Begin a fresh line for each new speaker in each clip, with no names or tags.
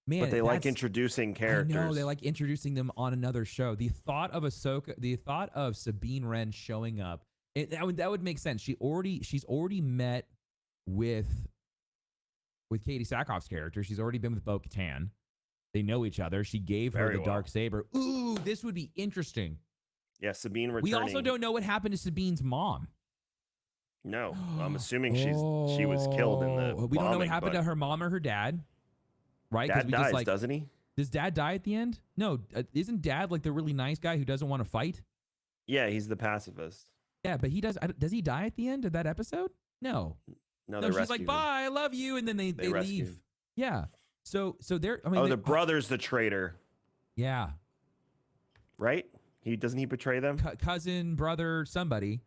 But
Man,
they like
that's
introducing
I know they
characters.
like introducing them on another show. The thought of Sabine Wren showing up, that would make sense. She's already met with Katie Sackhoff's character. She's already been with Bo Katan. They know each other. She gave her
Very
the
well.
dark saber. Ooh, this would be interesting.
Yeah, Sabine
We also
returning.
don't know what happened to Sabine's mom.
No, I'm assuming she was killed in the
Oh, we don't know what
bombing,
happened
but
to her mom or her dad, right? Because
Dad
we just
dies,
like,
doesn't he?
does dad die at the end? No, isn't dad like the really nice guy who doesn't want to fight?
Yeah, he's the pacifist.
Yeah, but he does. Does he die at the end of that episode? No,
No,
no.
they
She's like,
rescued him.
"Bye, I love you," and then they
rescued
leave.
him.
Yeah. So they're. I mean,
Oh, the brother's the traitor,
yeah,
right? He doesn't he betray them?
cousin, brother, somebody.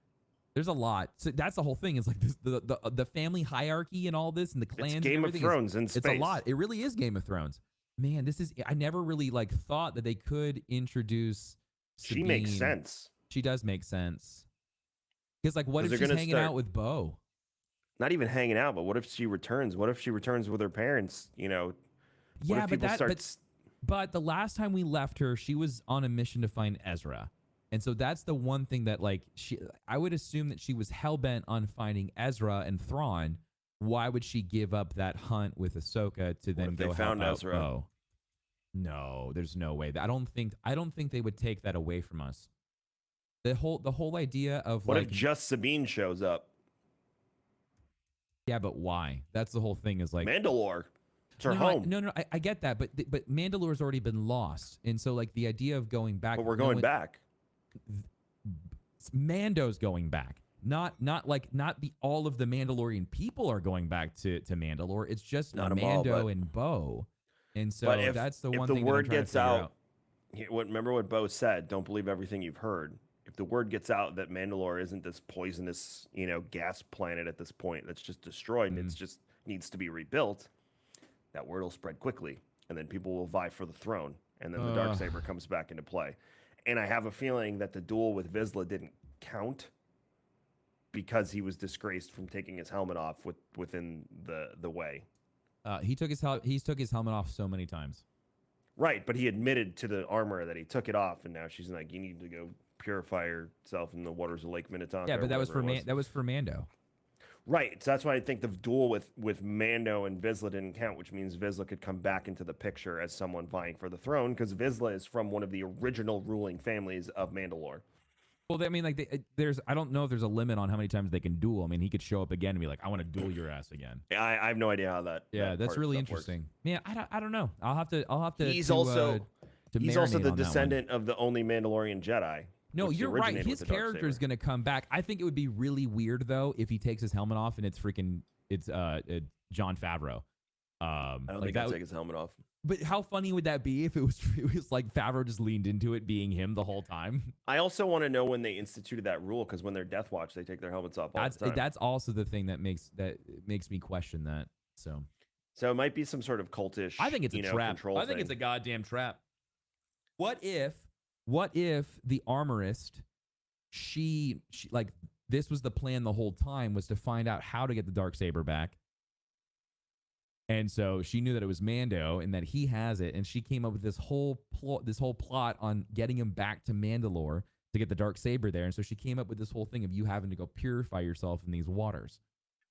There's a lot. So that's the whole thing. Is like this, the family hierarchy and all this and the clans.
It's Game
and
of
everything
Thrones in space.
It's a lot. It really is Game of Thrones. Man, this is. I never really like thought that they could introduce.
She makes
Sabine.
sense.
She does make sense. Because like, what
'Cause
if
they're
she's
gonna
hanging
start-
out with Bo?
Not even hanging out, but what if she returns? What if she returns with her parents? You know, what
Yeah,
if
but
people
but the last time we left her, she was on a mission to find Ezra. And so that's the one thing that like I would assume that she was hell-bent on finding Ezra and Thrawn. Why would she give up that hunt with Ahsoka to then
if
go
they found
help out
Ezra?
Bo? No, there's no way. I don't think they would take that away from us. The whole idea of
What
like
if just Sabine shows up?
yeah, but why? That's the whole thing is like
Mandalore. It's her
no,
home.
No, I get that, but Mandalore's already been lost, and so like the idea of going back.
But we're going back.
Mando's going back, not the all of the Mandalorian people are going back to Mandalore. It's just
Not 'em
Mando
all, but-
and Bo, and so
But if,
that's the
if
one
the
thing
word
that I'm
gets
trying to
out, remember what Bo said, don't believe everything you've heard. If the word gets out that Mandalore isn't this poisonous, gas planet at this point that's just destroyed and it's just needs to be rebuilt, that word will spread quickly. And then people will vie for the throne. And then the Darksaber comes back into play. And I have a feeling that the duel with Vizsla didn't count because he was disgraced from taking his helmet off within the way.
He took his helmet off so many times.
Right, but he admitted to the armor that he took it off, and now she's like, "You need to go purify yourself in the waters of Lake Minnetonka."
Yeah, but that was for
that
that was for Mando.
Right, so that's why I think the duel with Mando and Vizsla didn't count, which means Vizsla could come back into the picture as someone vying for the throne, because Vizsla is from one of the original ruling families of Mandalore.
Well, I mean, like, I don't know if there's a limit on how many times they can duel. I mean, he could show up again and be like, "I want to duel your ass again."
I have no idea how that.
Yeah,
that
that's
part
really
of stuff works.
interesting. Man, I don't know. I'll have to.
He's
to,
also
to
he's also
marinate
the
on that one.
descendant of the only Mandalorian Jedi.
No,
which
you're right.
originated
His
with the
character is
Darksaber.
going to come back. I think it would be really weird though if he takes his helmet off and it's Jon Favreau.
I don't think he'll take his helmet off.
But how funny would that be if it was like Favreau just leaned into it being him the whole time?
I also want to know when they instituted that rule, because when they're Death Watch, they take their helmets off all the time.
That's also the thing that makes me question that. So
it might be some sort of cultish.
I think it's a trap.
Control
I think it's a
thing.
goddamn trap. What if the armorist, she like this was the plan the whole time, was to find out how to get the Darksaber back. And so she knew that it was Mando and that he has it, and she came up with this whole plot on getting him back to Mandalore to get the Darksaber there. And so she came up with this whole thing of you having to go purify yourself in these waters.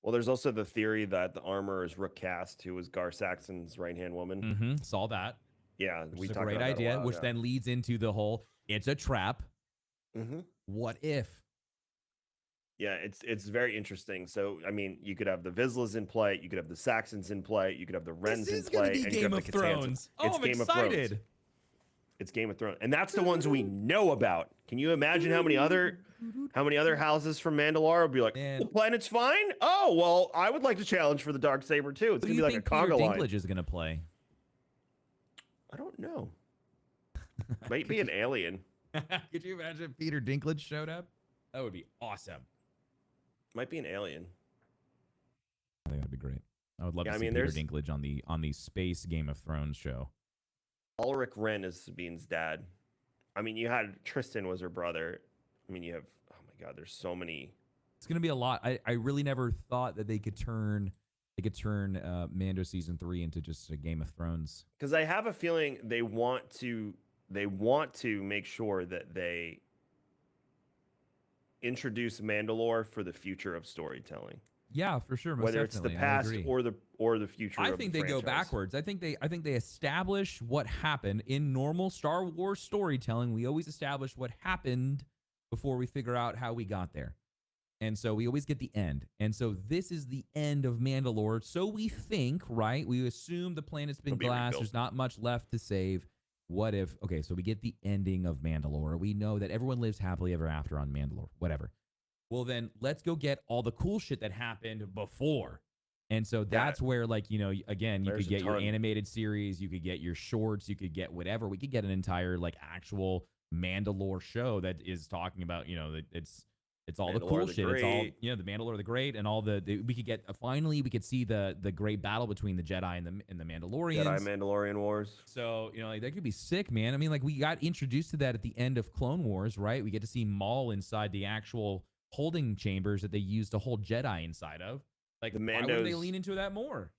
Well, there's also the theory that the armor is Rook Cast, who was Gar Saxon's right-hand woman.
Mm-hmm. Saw that.
Yeah,
Which
we
is a
talked
great
about that a
idea,
while
which
ago.
then leads into the whole it's a trap.
Mm-hmm.
What if?
Yeah, it's very interesting. So, I mean, you could have the Vizslas in play, you could have the Saxons in play, you could have the Wrens in play, and you could have the Catanzas.
Oh,
It's
I'm
Game of
excited.
Thrones. It's Game of Thrones, and that's the ones we know about. Can you imagine how many other houses from Mandalore would be like,
Man.
the planet's fine? Oh, well, I would like to challenge for the Darksaber too. It's
Who do
gonna
you
be like a
think Peter
conga line.
Dinklage is going to play?
I don't know. Might be an alien.
Could you imagine if Peter Dinklage showed up? That would be awesome.
Might be an alien.
I think that'd be great. I would love
Yeah,
to
I
see
mean,
Peter
there's-
Dinklage on the space Game of Thrones show.
Ulrich Wren is Sabine's dad. I mean, you had Tristan was her brother. I mean, you have, oh my God, there's so many.
It's going to be a lot. I really never thought that they could turn they could turn Mando season 3 into just a Game of Thrones.
Because I have a feeling they want to make sure that they introduce Mandalore for the future of storytelling.
Yeah, for sure. Most
Whether it's the
definitely.
past or the future.
I
of
think
the
they go
franchise.
backwards. I think they establish what happened in normal Star Wars storytelling. We always establish what happened before we figure out how we got there. And so we always get the end. And so this is the end of Mandalore. So we think, right? We assume the planet's been glassed.
Rebuilt.
There's not much left to save. What if, okay, so we get the ending of Mandalore. We know that everyone lives happily ever after on Mandalore, whatever. Well, then let's go get all the cool shit that happened before. And so that's where, like, you know, again, you could get your animated series, you could get your shorts, you could get whatever. We could get an entire, like, actual Mandalore show that is talking about, you know, it's all the cool shit. It's all, you know, the Mandalore the Great and all we could get, finally, we could see the great battle between the Jedi and the Mandalorians.
Jedi-Mandalorian Wars.
So, you know, like, that could be sick, man. I mean, like, we got introduced to that at the end of Clone Wars, right? We get to see Maul inside the actual holding chambers that they used to hold Jedi inside of. Like, why wouldn't they lean into that more?